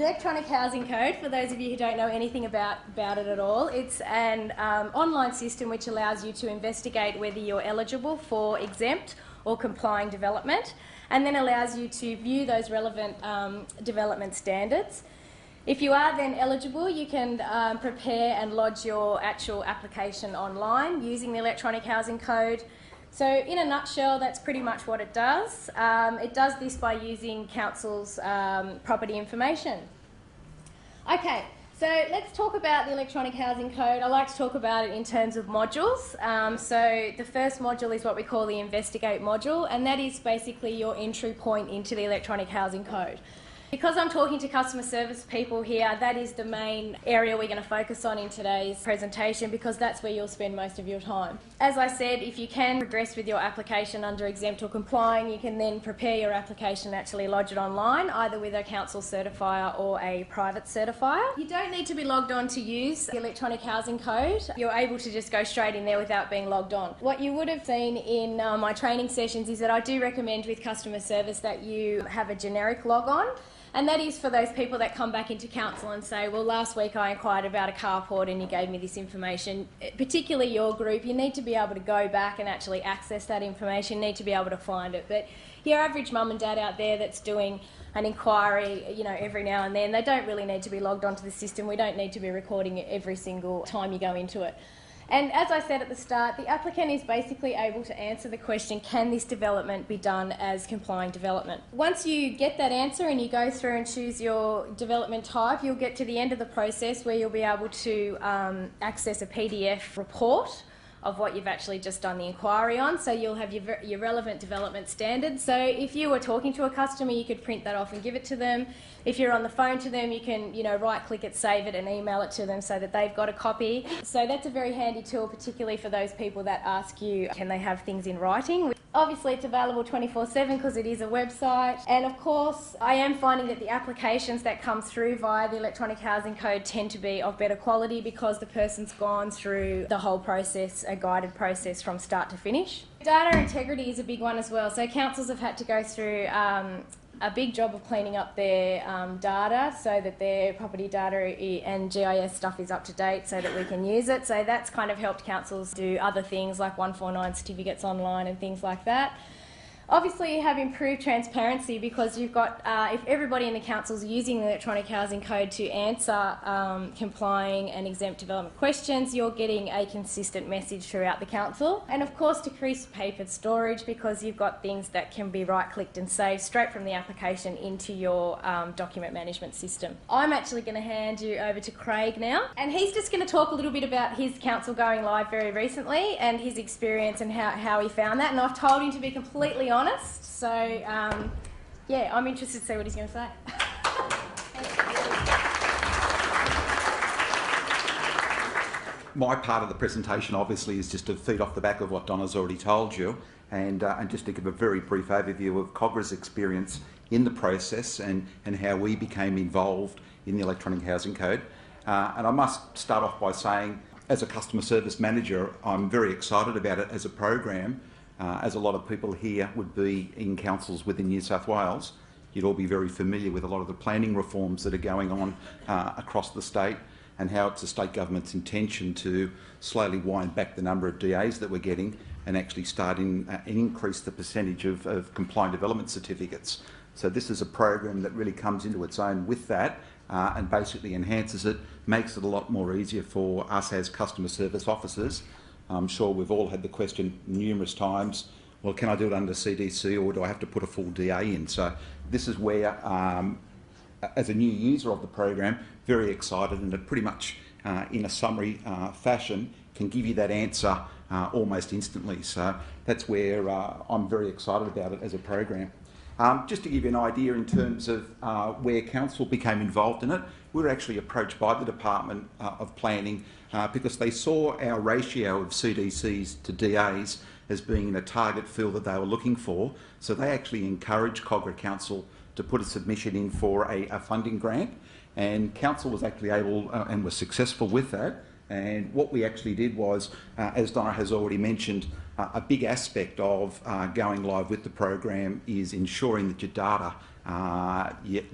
The Electronic Housing Code, for those of you who don't know anything about it at all, it's an online system which allows you to investigate whether you're eligible for exempt or complying development, and then allows you to view those relevant development standards. If you are then eligible, you can prepare and lodge your actual application online using the Electronic Housing Code. So in a nutshell, that's pretty much what it does. It does this by using council's property information. Okay, so let's talk about the Electronic Housing Code. I like to talk about it in terms of modules. So the first module is what we call the Investigate module, and that is basically your entry point into the Electronic Housing Code. Because I'm talking to customer service people here, that is the main area we're going to focus on in today's presentation, because that's where you'll spend most of your time. As I said, if you can progress with your application under exempt or complying, you can then prepare your application and actually lodge it online, either with a council certifier or a private certifier. You don't need to be logged on to use the Electronic Housing Code. You're able to just go straight in there without being logged on. What you would have seen in my training sessions is that I do recommend with customer service that you have a generic log on. And that is for those people that come back into council and say, well, last week I inquired about a carport and you gave me this information. Particularly your group, you need to be able to go back and actually access that information, you need to be able to find it. But your average mum and dad out there that's doing an inquiry, every now and then, they don't really need to be logged onto the system. We don't need to be recording it every single time you go into it. And as I said at the start, the applicant is basically able to answer the question, can this development be done as complying development? Once you get that answer and you go through and choose your development type, you'll get to the end of the process where you'll be able to access a PDF report of what you've actually just done the inquiry on. So you'll have your relevant development standards. So if you were talking to a customer, you could print that off and give it to them. If you're on the phone to them, you can right-click it, save it and email it to them so that they've got a copy. So that's a very handy tool, particularly for those people that ask you, can they have things in writing? Obviously it's available 24/7 because it is a website, and of course I am finding that the applications that come through via the Electronic Housing Code tend to be of better quality because the person's gone through the whole process, a guided process from start to finish. Data integrity is a big one as well, so councils have had to go through a big job of cleaning up their data so that their property data and GIS stuff is up to date so that we can use it. So that's kind of helped councils do other things like 149 certificates online and things like that. Obviously you have improved transparency because you've got, if everybody in the council is using the Electronic Housing Code to answer complying and exempt development questions, you're getting a consistent message throughout the council. And of course decreased paper storage because you've got things that can be right-clicked and saved straight from the application into your document management system. I'm actually going to hand you over to Craig now, and he's just going to talk a little bit about his council going live very recently and his experience and how he found that. And I've told him to be completely honest, so yeah, I'm interested to see what he's going to say. My part of the presentation obviously is just to feed off the back of what Donna's already told you, and just to give a very brief overview of COGRA's experience in the process and how we became involved in the Electronic Housing Code. And I must start off by saying, as a customer service manager, I'm very excited about it as a program. As a lot of people here would be in councils within New South Wales, you'd all be very familiar with a lot of the planning reforms that are going on across the state, and how it's the state government's intention to slowly wind back the number of DAs that we're getting and actually start and increase the percentage of compliant development certificates. So this is a program that really comes into its own with that and basically enhances it, makes it a lot more easier for us as customer service officers. I'm sure we've all had the question numerous times, well, can I do it under CDC or do I have to put a full DA in? So this is where, as a new user of the program, very excited, and it pretty much, in a summary fashion, can give you that answer almost instantly. So that's where I'm very excited about it as a program. Just to give you an idea in terms of where council became involved in it, we were actually approached by the Department of Planning because they saw our ratio of CDCs to DAs as being in a target field that they were looking for. So they actually encouraged COGRA Council to put a submission in for a funding grant, and council was actually able and was successful with that. And what we actually did was, as Donna has already mentioned, a big aspect of going live with the program is ensuring that your data,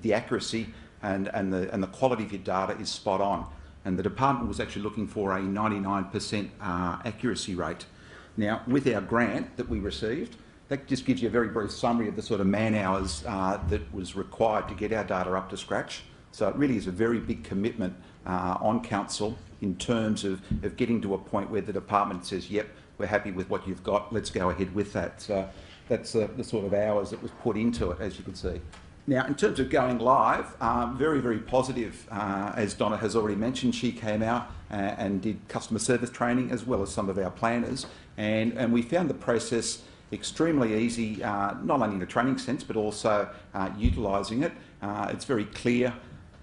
the accuracy and the quality of your data is spot on. And the department was actually looking for a 99% accuracy rate. Now, with our grant that we received, that just gives you a very brief summary of the sort of man-hours that was required to get our data up to scratch. So it really is a very big commitment on council in terms of getting to a point where the department says, yep, we're happy with what you've got, let's go ahead with that. So that's the sort of hours that was put into it, as you can see. Now, in terms of going live, very, very positive. As Donna has already mentioned, she came out and did customer service training as well as some of our planners, and we found the process extremely easy, not only in a training sense, but also utilising it. It's very clear.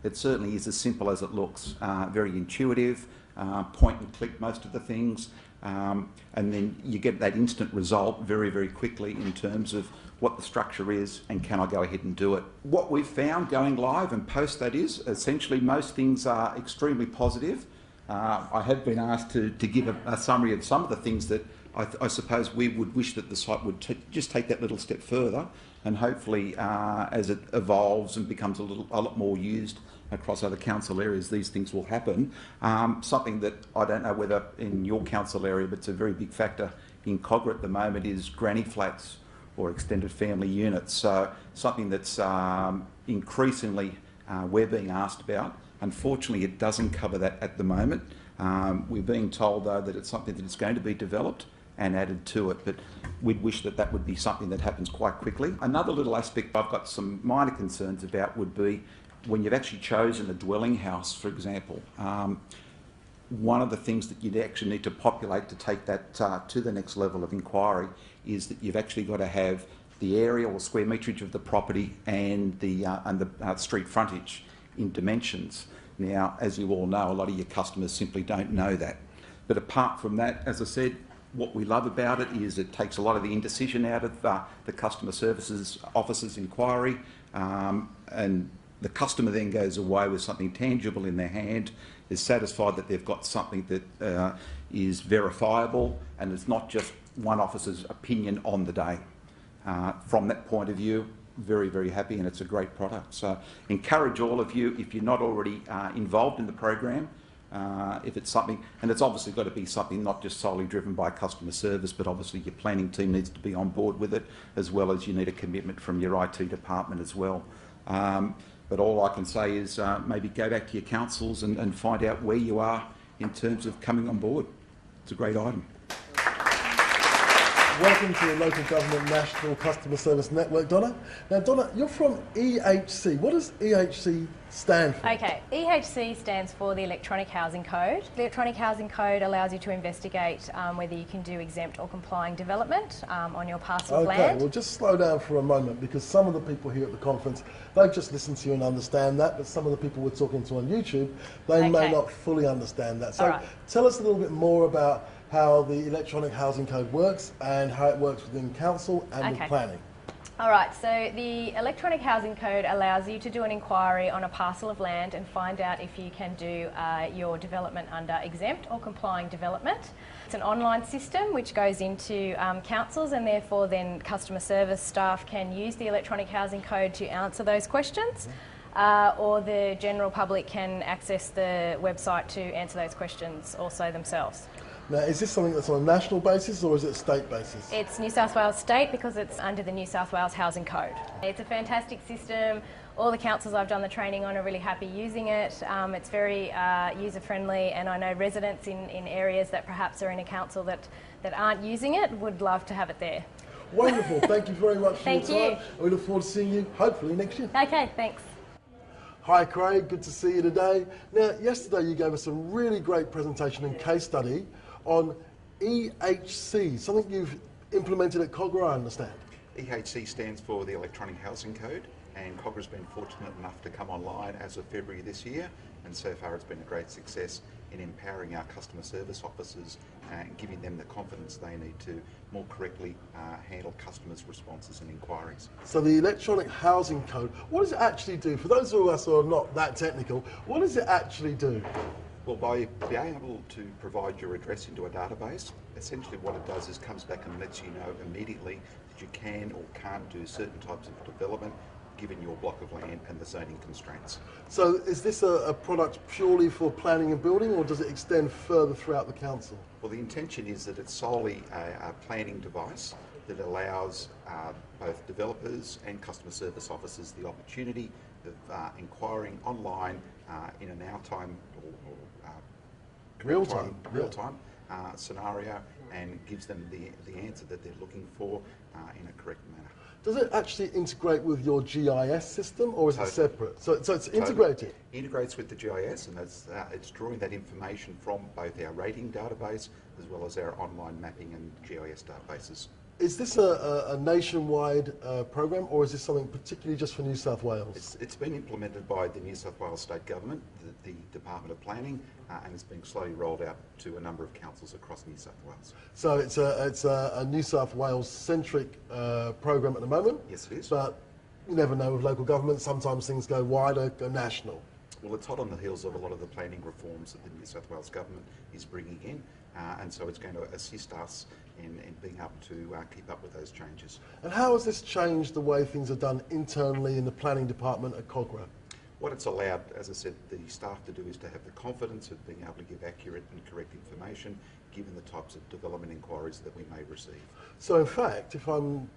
It certainly is as simple as it looks. Very intuitive, point and click most of the things, and then you get that instant result very, very quickly in terms of what the structure is and can I go ahead and do it. What we've found going live and post that is essentially most things are extremely positive. I have been asked to give a summary of some of the things that I suppose we would wish that the site would just take that little step further, and hopefully as it evolves and becomes a lot more used across other council areas, these things will happen. Something that I don't know whether in your council area, but it's a very big factor in Cogra at the moment, is granny flats or extended family units. So something that's increasingly we're being asked about. Unfortunately, it doesn't cover that at the moment. We're being told, though, that it's something that is going to be developed and added to it, but we'd wish that that would be something that happens quite quickly. Another little aspect I've got some minor concerns about would be when you've actually chosen a dwelling house, for example. One of the things that you'd actually need to populate to take that to the next level of inquiry is that you've actually got to have the area or square meterage of the property and the street frontage in dimensions. Now, as you all know, a lot of your customers simply don't know that. But apart from that, as I said, what we love about it is it takes a lot of the indecision out of the customer services officer's inquiry, and the customer then goes away with something tangible in their hand, is satisfied that they've got something that is verifiable, and it's not just one officer's opinion on the day. From that point of view, very, very happy, and it's a great product. So encourage all of you, if you're not already involved in the program, if it's something, and it's obviously got to be something not just solely driven by customer service, but obviously your planning team needs to be on board with it, as well as you need a commitment from your IT department as well. But all I can say is maybe go back to your councils and find out where you are in terms of coming on board. It's a great item. Welcome to the Local Government National Customer Service Network, Donna. Now, Donna, you're from EHC. What does EHC stand for? Okay, EHC stands for the Electronic Housing Code. The Electronic Housing Code allows you to investigate whether you can do exempt or complying development on your parcel of land. Okay, well just slow down for a moment, because some of the people here at the conference, they just listen to you and understand that, but some of the people we're talking to on YouTube, they may not fully understand that. So tell us a little bit more about how the Electronic Housing Code works and how it works within council and with planning. All right, so the Electronic Housing Code allows you to do an inquiry on a parcel of land and find out if you can do your development under exempt or complying development. It's an online system which goes into councils, and therefore then customer service staff can use the Electronic Housing Code to answer those questions. Or the general public can access the website to answer those questions also themselves. Now, is this something that's on a national basis or is it a state basis? It's New South Wales State, because it's under the New South Wales Housing Code. It's a fantastic system. All the councils I've done the training on are really happy using it. It's very user-friendly, and I know residents in areas that perhaps are in a council that aren't using it would love to have it there. Wonderful. Thank you very much for your time. Thank you. We look forward to seeing you hopefully next year. Okay, thanks. Hi Craig, good to see you today. Now, yesterday you gave us a really great presentation and case study on EHC, something you've implemented at Cogra, I understand. EHC stands for the Electronic Housing Code, and Cogra's been fortunate enough to come online as of February this year, and so far it's been a great success in empowering our customer service officers and giving them the confidence they need to more correctly handle customers' responses and inquiries. So the Electronic Housing Code, what does it actually do? For those of us who are not that technical, what does it actually do? Well, by being able to provide your address into a database, essentially what it does is comes back and lets you know immediately that you can or can't do certain types of development, given your block of land and the zoning constraints. So is this a product purely for planning and building, or does it extend further throughout the council? Well, the intention is that it's solely a planning device that allows both developers and customer service officers the opportunity of inquiring online in an hour-time or real-time scenario, and gives them the answer that they're looking for in a correct manner. Does it actually integrate with your GIS system, or is it separate? So it's integrated? Integrates with the GIS, and it's drawing that information from both our rating database as well as our online mapping and GIS databases. Is this a nationwide program, or is this something particularly just for New South Wales? It's been implemented by the New South Wales State Government, the Department of Planning, and it's being slowly rolled out to a number of councils across New South Wales. So it's a New South Wales-centric program at the moment? Yes, it is. But you never know with local government, sometimes things go wider, go national. Well, it's hot on the heels of a lot of the planning reforms that the New South Wales Government is bringing in, and so it's going to assist us in being able to keep up with those changes. And how has this changed the way things are done internally in the planning department at Cogra? What it's allowed, as I said, the staff to do is to have the confidence of being able to give accurate and correct information given the types of development inquiries that we may receive. So in fact, if I'm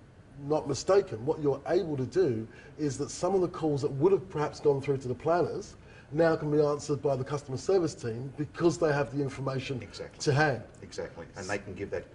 not mistaken, what you're able to do is that some of the calls that would have perhaps gone through to the planners now can be answered by the customer service team because they have the information to hand. Exactly, and they can give that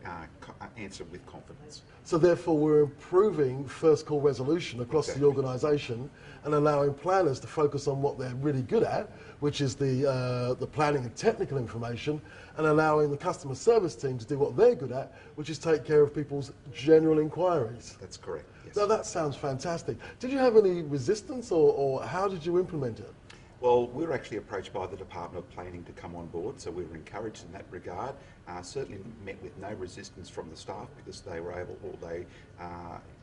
answer with confidence. So therefore we're improving first call resolution across the organisation and allowing planners to focus on what they're really good at, which is the planning and technical information, and allowing the customer service team to do what they're good at, which is take care of people's general inquiries. That's correct, yes. Now that sounds fantastic. Did you have any resistance, or how did you implement it? Well, we were actually approached by the Department of Planning to come on board, so we were encouraged in that regard. Certainly met with no resistance from the staff because they were able, or they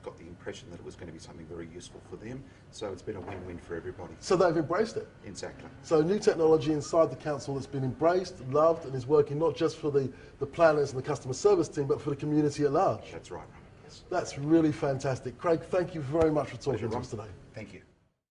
got the impression that it was going to be something very useful for them. So it's been a win-win for everybody. So they've embraced it? Exactly. So new technology inside the council that's been embraced, loved, and is working not just for the planners and the customer service team, but for the community at large. That's right, Ron. Yes. That's really fantastic. Craig, thank you very much for talking to us today. Thank you.